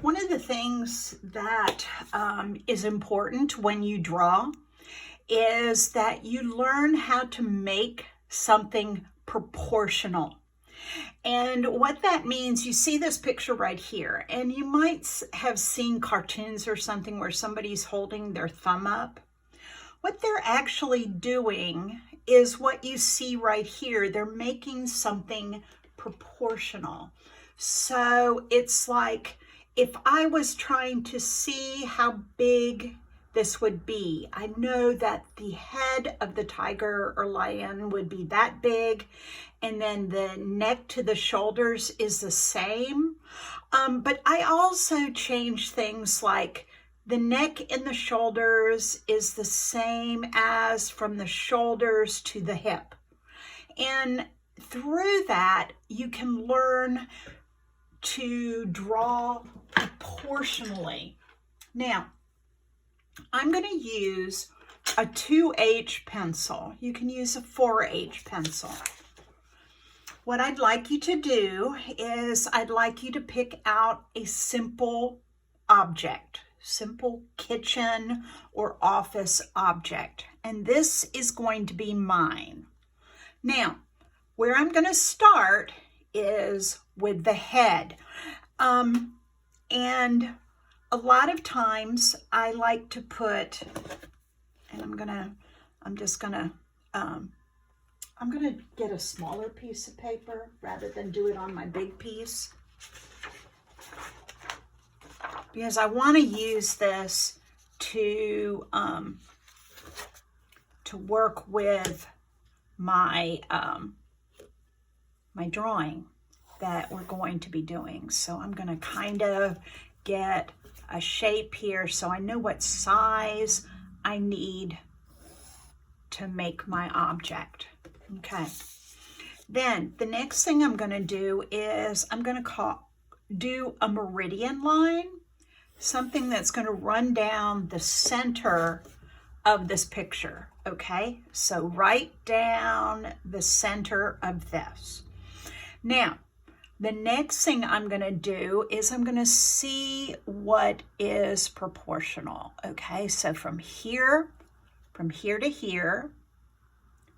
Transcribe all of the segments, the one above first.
One of the things that is important when you draw is that you learn how to make something proportional. And what that means, you see this picture right here, and you might have seen cartoons or something where somebody's holding their thumb up. What they're actually doing is what you see right here. They're making something proportional. So it's like if I was trying to see how big this would be, I know that the head of the tiger or lion would be that big, and then the neck to the shoulders is the same. But I also change things like the neck and the shoulders is the same as from the shoulders to the hip. And through that, you can learn to draw proportionally. Now, I'm going to use a 2H pencil. You can use a 4H pencil. What I'd like you to do is I'd like you to pick out a simple object, simple kitchen or office object. And this is going to be mine. Now, where I'm going to start is with the head. And a lot of times I like to put, and I'm gonna get a smaller piece of paper rather than do it on my big piece, because I want to use this to work with my my drawing that we're going to be doing. So I'm going to kind of get a shape here so I know what size I need to make my object. Okay. Then the next thing I'm going to do is I'm going to do a meridian line, something that's going to run down the center of this picture. Okay, so right down the center of this. Now, the next thing I'm going to do is I'm going to see what is proportional. Okay, so from here to here,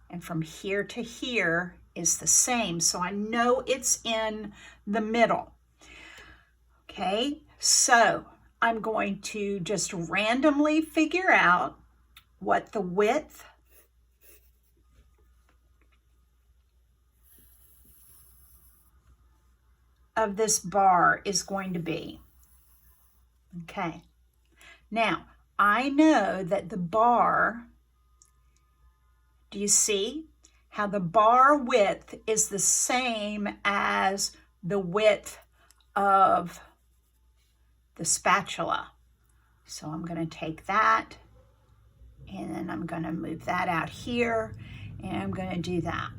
and from here to here is the same. So I know it's in the middle. Okay, so I'm going to just randomly figure out what the width of this bar is going to be. Okay, now I know that the bar, do you see how the bar width is the same as the width of the spatula? So I'm going to take that and then I'm going to move that out here and I'm going to do that.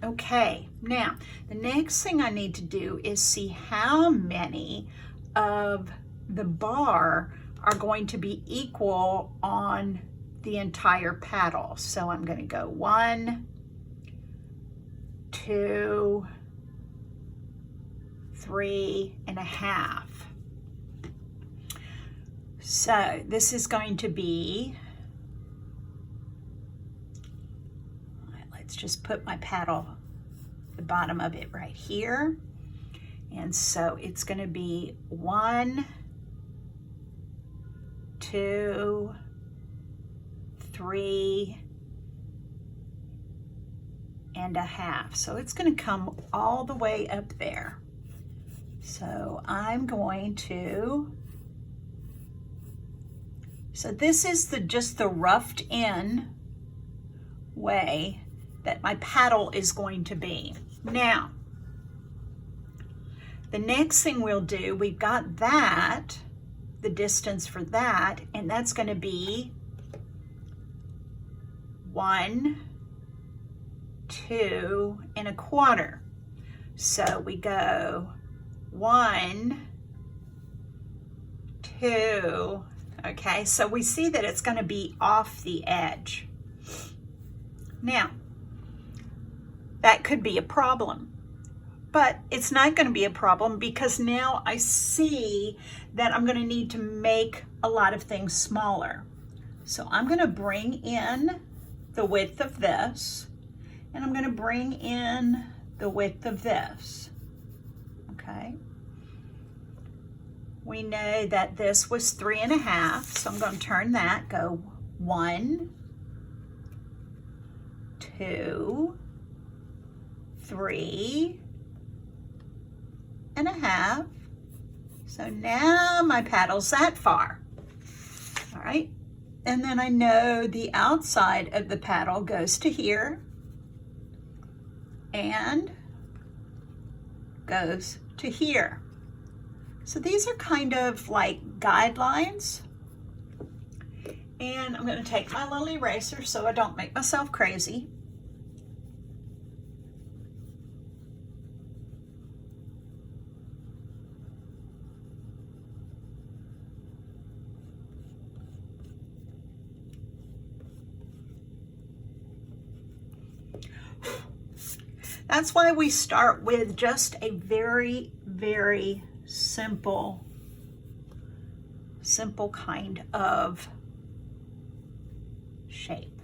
Okay, now the next thing I need to do is see how many of the bar are going to be equal on the entire paddle. So I'm going to go 1, 2, 3.5. So this is going to be, let's just put my paddle, the bottom of it right here. And so it's going to be 1, 2, 3.5. So it's going to come all the way up there. So I'm going to, so this is just the roughed in way that my paddle is going to be. Now, the next thing we'll do, we've got that, the distance for that, and that's going to be 1, 2.25. So we go 1, 2. Okay, so we see that it's going to be off the edge. Now, that could be a problem, but it's not going to be a problem because now I see that I'm going to need to make a lot of things smaller. So I'm going to bring in the width of this, and I'm going to bring in the width of this, okay? We know that this was 3.5, so I'm going to turn that, go 1, 2, 3.5. So now my paddle's that far. All right. And then I know the outside of the paddle goes to here and goes to here. So these are kind of like guidelines. And I'm going to take my little eraser so I don't make myself crazy. That's why we start with just a very, very simple kind of shape.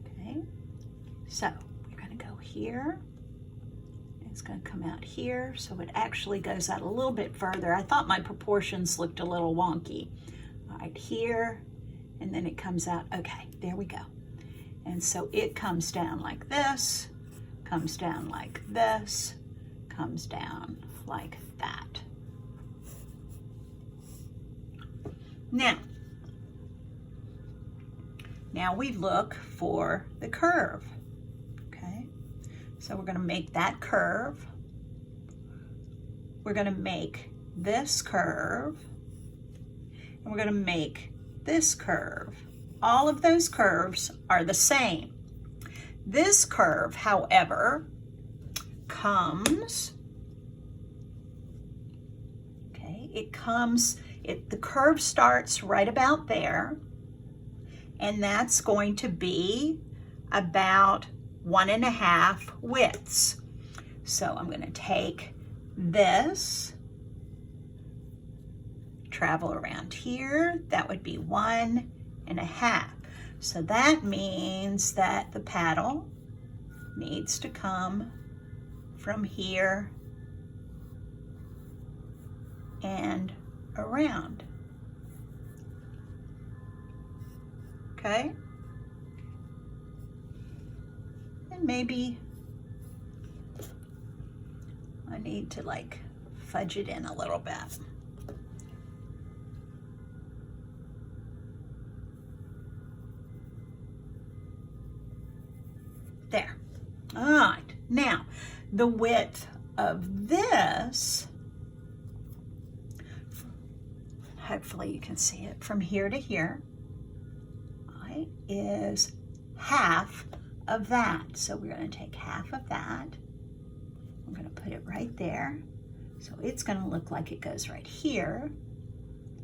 Okay, so you're going to go here. It's going to come out here, so it actually goes out a little bit further. I thought my proportions looked a little wonky. All right, here, and then it comes out. Okay, there we go. And so it comes down like this, comes down like this, comes down like that. Now we look for the curve, okay? So we're going to make that curve. We're going to make this curve, and we're going to make this curve. All of those curves are the same. This curve, however, comes, okay, the curve starts right about there, and that's going to be about 1.5 widths. So I'm going to take this, travel around here, that would be 1.5. So that means that the paddle needs to come from here and around. Okay? And maybe I need to like fudge it in a little bit. There. All right. Now, the width of this, hopefully you can see it from here to here, right, is half of that. So we're going to take half of that. I'm going to put it right there. So it's going to look like it goes right here.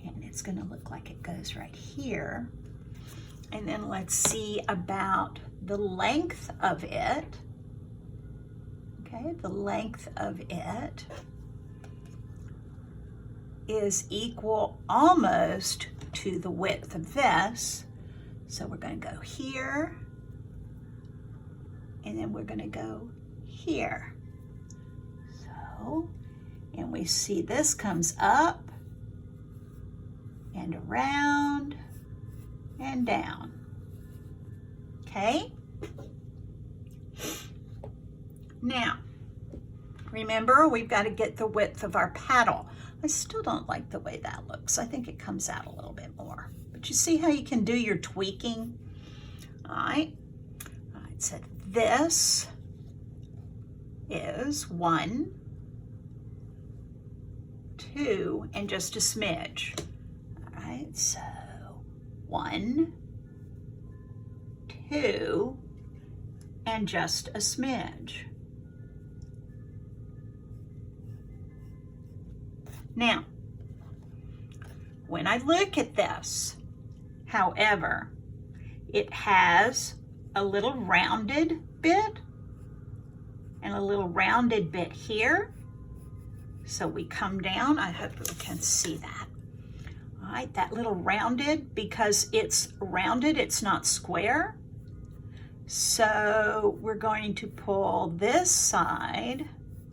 And it's going to look like it goes right here. And then let's see about the length of it. Okay, the length of it is equal almost to the width of this. So we're going to go here, and then we're going to go here. So, and we see this comes up and around and down. Okay? Now, remember, we've got to get the width of our paddle. I still don't like the way that looks. I think it comes out a little bit more. But you see how you can do your tweaking? All right. All right, so this is 1, 2, and just a smidge. All right, so 1, 2, and just a smidge. Now, when I look at this, however, it has a little rounded bit and a little rounded bit here. So we come down, I hope we can see that. All right, that little rounded, because it's rounded, it's not square. So we're going to pull this side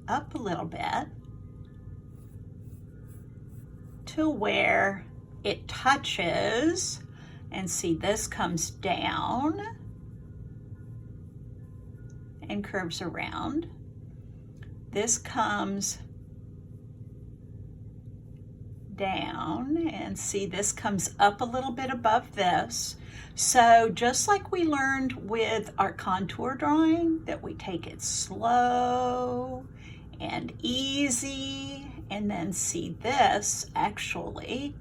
up a little bit to where it touches, and see, this comes down and curves around. This comes down, and see, this comes up a little bit above this. So just like we learned with our contour drawing, that we take it slow and easy, and then see, this actually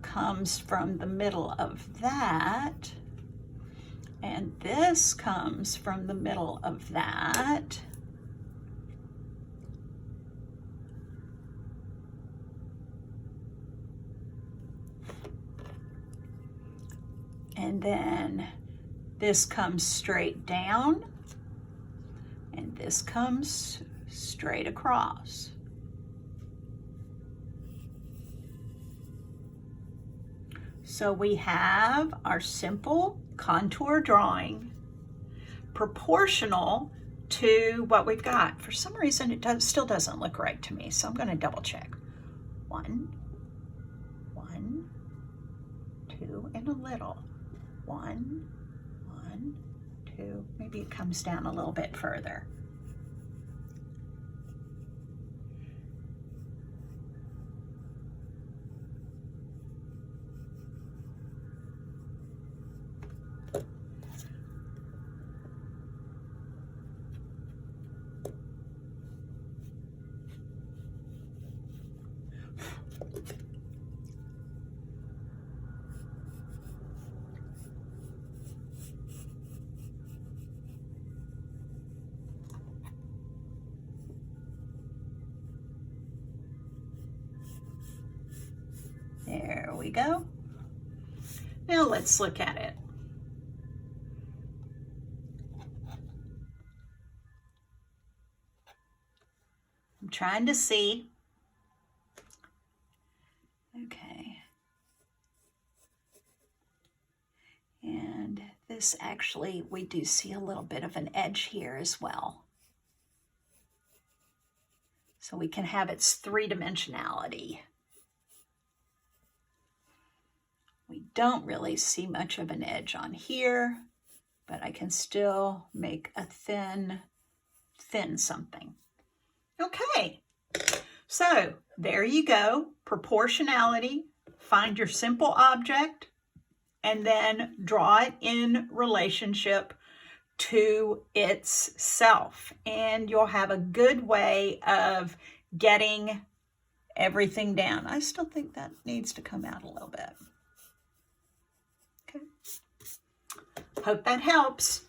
comes from the middle of that, and this comes from the middle of that. And then this comes straight down, and this comes straight across. So we have our simple contour drawing, proportional to what we've got. For some reason, it still doesn't look right to me, so I'm going to double check. 1, 1, 2, and a little. 1, 1, 2. Maybe it comes down a little bit further. There we go. Now let's look at it. I'm trying to see. Okay. And this actually, we do see a little bit of an edge here as well. So we can have its three-dimensionality. We don't really see much of an edge on here, but I can still make a thin something. Okay, so there you go. Proportionality, find your simple object, and then draw it in relationship to itself. And you'll have a good way of getting everything down. I still think that needs to come out a little bit. Okay. Hope that helps.